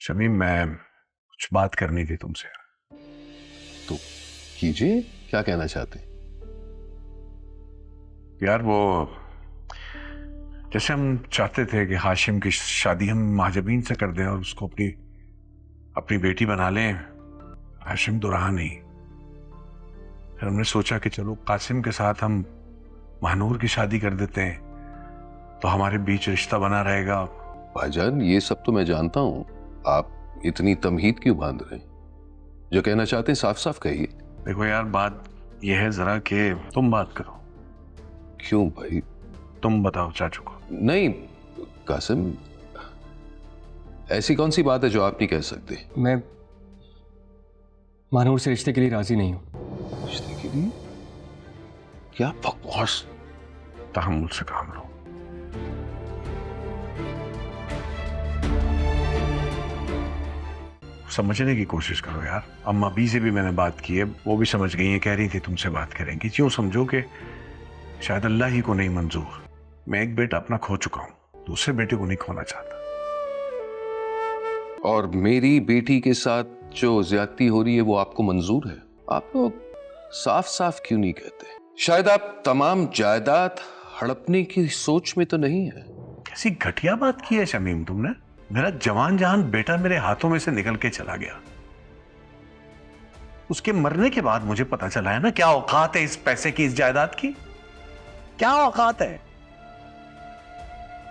शमीम, मैं कुछ बात करनी थी तुमसे। तो कीजिए, क्या कहना चाहते हैं? यार वो जैसे हम चाहते थे कि हाशिम की शादी हम महाजबीन से कर दें और उसको अपनी अपनी बेटी बना लें। हाशिम तो रहा नहीं। फिर हमने सोचा कि चलो कासिम के साथ हम महानूर की शादी कर देते हैं तो हमारे बीच रिश्ता बना रहेगा। भाईजान, ये सब तो मैं जानता हूं, आप इतनी तमहीद क्यों बांध रहे हैं? जो कहना चाहते हैं साफ साफ कहिए। देखो यार, बात यह है जरा कि तुम बात करो। क्यों भाई? तुम बताओ चाचू को। नहीं कासिम, ऐसी कौन सी बात है जो आप नहीं कह सकते? मैं महानूर से रिश्ते के लिए राजी नहीं हूं। रिश्ते के लिए? क्या बकवास! तहम्मुल से काम लो। समझने की कोशिश करो यार। अम्मा बी से भी मैंने बात की है, वो भी समझ गई है, कह रही थी तुमसे बात करेंगी। यूं समझो कि शायद अल्लाह ही को नहीं मंजूर। मैं एक बेटा अपना खो चुका हूं, दूसरे बेटे को नहीं खोना चाहता। और मेरी बेटी के साथ जो ज्यादती हो रही है वो आपको मंजूर है? आप लोग साफ साफ क्यों नहीं कहते? शायद आप तमाम जायदाद हड़पने की सोच में तो नहीं है? कैसी घटिया बात की है शमीम तुमने। मेरा जवान जहान बेटा मेरे हाथों में से निकल के चला गया। उसके मरने के बाद मुझे पता चला है ना क्या औकात है इस पैसे की, इस जायदाद की। क्या औकात है?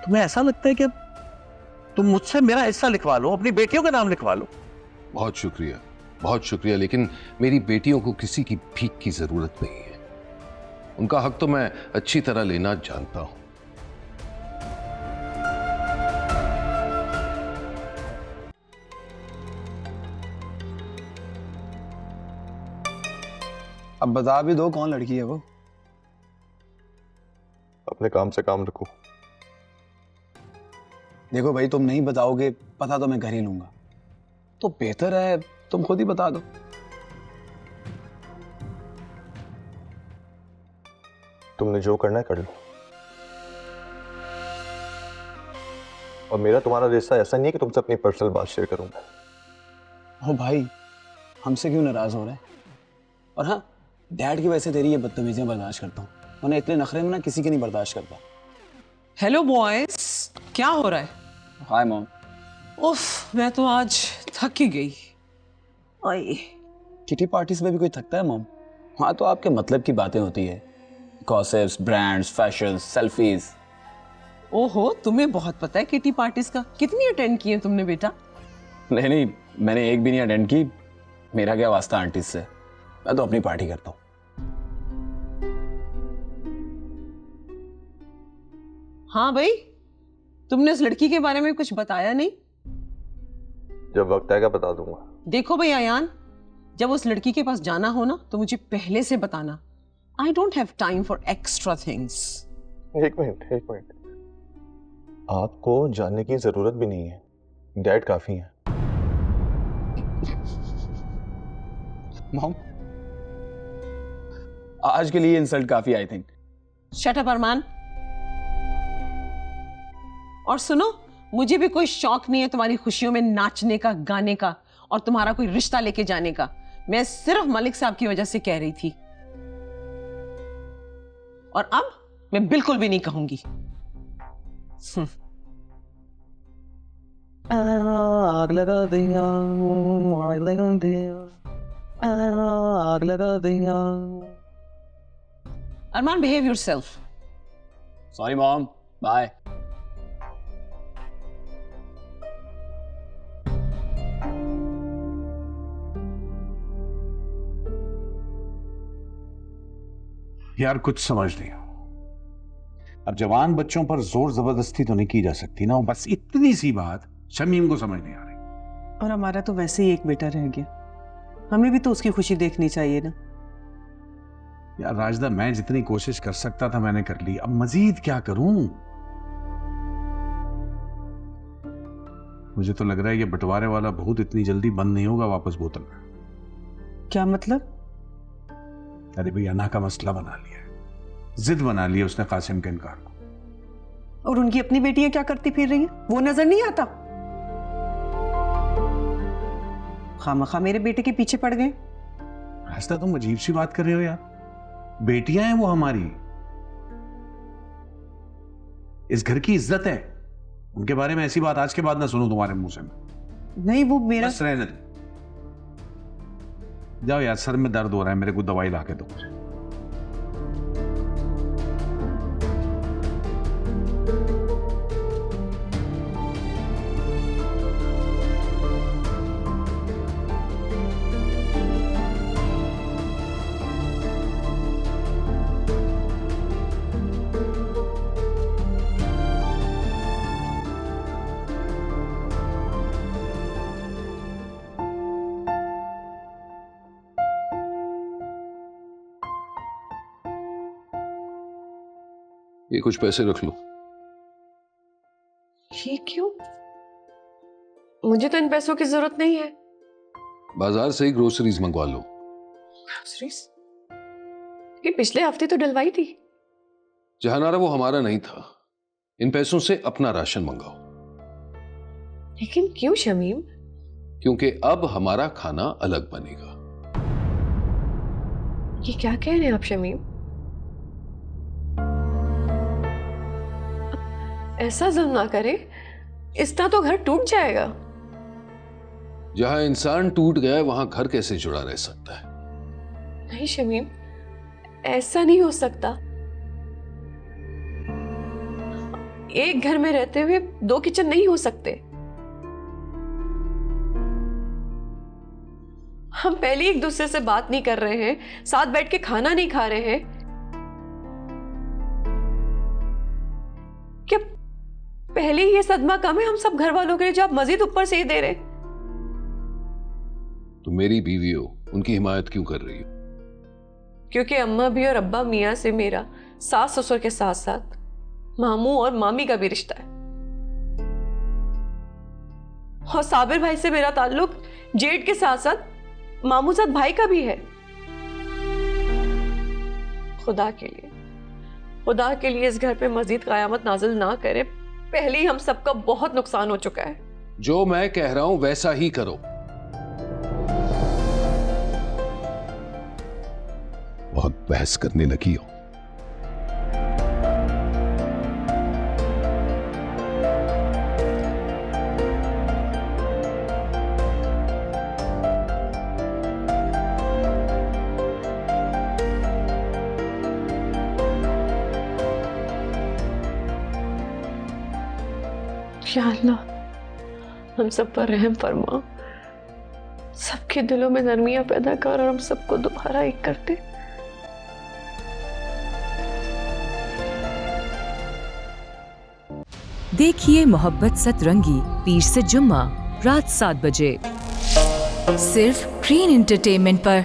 तुम्हें ऐसा लगता है कि तुम मुझसे मेरा हिस्सा लिखवा लो, अपनी बेटियों के नाम लिखवा लो। बहुत शुक्रिया, लेकिन मेरी बेटियों को किसी की भीख की जरूरत नहीं है। उनका हक तो मैं अच्छी तरह लेना जानता हूं। अब बता भी दो कौन लड़की है वो। अपने काम से काम रखो। देखो भाई, तुम नहीं बताओगे पता तो मैं कर ही लूंगा, तो बेहतर है तुम खुद ही बता दो। तुमने जो करना है कर लो। और मेरा तुम्हारा रिश्ता ऐसा नहीं है कि तुमसे अपनी पर्सनल बात शेयर करूंगा। हो भाई, हमसे क्यों नाराज हो रहे हैं? और हाँ, डैड की वजह से तेरी ये बदतमीजियां बर्दाश्त करता हूँ, वरना इतने नखरे में ना किसी के नहीं बर्दाश्त करता। हेलो बॉयज, क्या हो रहा है? Hi mom. उफ, मैं तो आज थक ही गई। ओए, किटी पार्टीज में भी कोई थकता है मॉम? हाँ, तो आपके मतलब की बातें होती है, गॉसिप्स, ब्रांड्स, फैशन, सेल्फीज। ओहो, तुम्हें बहुत पता है किटी पार्टीज का। कितनी अटेंड की है तुमने बेटा? नहीं, मैंने एक भी नहीं अटेंड की। मेरा क्या वास्ता आंटी से, मैं तो अपनी पार्टी करता हूँ। हाँ भाई, तुमने उस लड़की के बारे में कुछ बताया नहीं? जब वक्त आएगा बता दूंगा। देखो भाई आयान, जब उस लड़की के पास जाना हो ना तो मुझे पहले से बताना। I don't have time for extra things. एक मिनट, आपको जानने की जरूरत भी नहीं है, डैड काफी है। मॉम, आज के लिए इंसल्ट काफी, आई थिंक। शट अप अरमान। और सुनो, मुझे भी कोई शौक नहीं है तुम्हारी खुशियों में नाचने का, गाने का और तुम्हारा कोई रिश्ता लेके जाने का। मैं सिर्फ मलिक साहब की वजह से कह रही थी, और अब मैं बिल्कुल भी नहीं कहूंगी। आग लगा दिया, आग लगा दिया, आग लगा दिया। Armaan, behave yourself. Sorry mom, bye. यार कुछ समझ नहीं। अब जवान बच्चों पर जोर जबरदस्ती तो नहीं की जा सकती ना। बस इतनी सी बात शमीम को समझ नहीं आ रही। और हमारा तो वैसे ही एक बेटा रह गया, हमें भी तो उसकी खुशी देखनी चाहिए ना। यार राजदा, मैं जितनी कोशिश कर सकता था मैंने कर ली, अब मजीद क्या करूं? मुझे तो लग रहा है ये बंटवारे वाला भूत इतनी जल्दी बंद नहीं होगा वापस बोतल में। क्या मतलब? अरे भैया, अना का मसला बना लिया है, जिद बना लिया उसने कासिम के इनकार को। और उनकी अपनी बेटियां क्या करती फिर रही हैं, वो नजर नहीं आता? खामखा मेरे बेटे के पीछे पड़ गए। रास्ता, तुम अजीब सी बात कर रहे हो यार। बेटियां हैं वो हमारी, इस घर की इज्जत है। उनके बारे में ऐसी बात आज के बाद ना सुनो तुम्हारे मुंह से। नहीं वो मेरा बस रहने दो। जाओ यार, सर में दर्द हो रहा है, मेरे को दवाई ला के दो। ये कुछ पैसे रख लो। ये क्यों? मुझे तो इन पैसों की जरूरत नहीं है। बाजार से ही ग्रोसरीज मंगवा लो। ग्रोसरीज? ये पिछले हफ्ते तो डलवाई थी। जहानारा वो हमारा नहीं था। इन पैसों से अपना राशन मंगाओ। लेकिन क्यों शमीम? क्योंकि अब हमारा खाना अलग बनेगा। ये क्या कह रहे हैं आप शमीम? ऐसा जुल्म ना करें, इस तरह तो घर टूट जाएगा। जहां इंसान टूट गया वहां घर कैसे जुड़ा रह सकता है? नहीं शमीम, ऐसा नहीं हो सकता। एक घर में रहते हुए दो किचन नहीं हो सकते। हम पहले एक दूसरे से बात नहीं कर रहे हैं, साथ बैठ के खाना नहीं खा रहे हैं। क्या पहले ही ये सदमा कम है हम सब घर वालों के लिए, जो आप मजीद ऊपर से ही दे रहे? तो मेरी बीवी हो, उनकी हिमायत क्यों कर रही हो? क्योंकि अम्मा भी और अब्बा मियाँ से मेरा सास ससुर के साथ साथ मामू और मामी का भी रिश्ता है, और साबिर भाई से मेरा ताल्लुक जेठ के साथ साथ मामू साथ भाई का भी है। खुदा के लिए इस घर पे मजीद कयामत नाजिल ना करे। पहले ही हम सबका बहुत नुकसान हो चुका है। जो मैं कह रहा हूं वैसा ही करो। बहुत बहस करने लगी हो। या अल्लाह, हम सब पर रहम फरमा, सबके दिलों में नरमियां पैदा कर और हम सबको दोबारा एक कर दे। देखिए मोहब्बत सतरंगी पीर से जुम्मा रात 7 बजे सिर्फ ग्रीन एंटरटेनमेंट पर।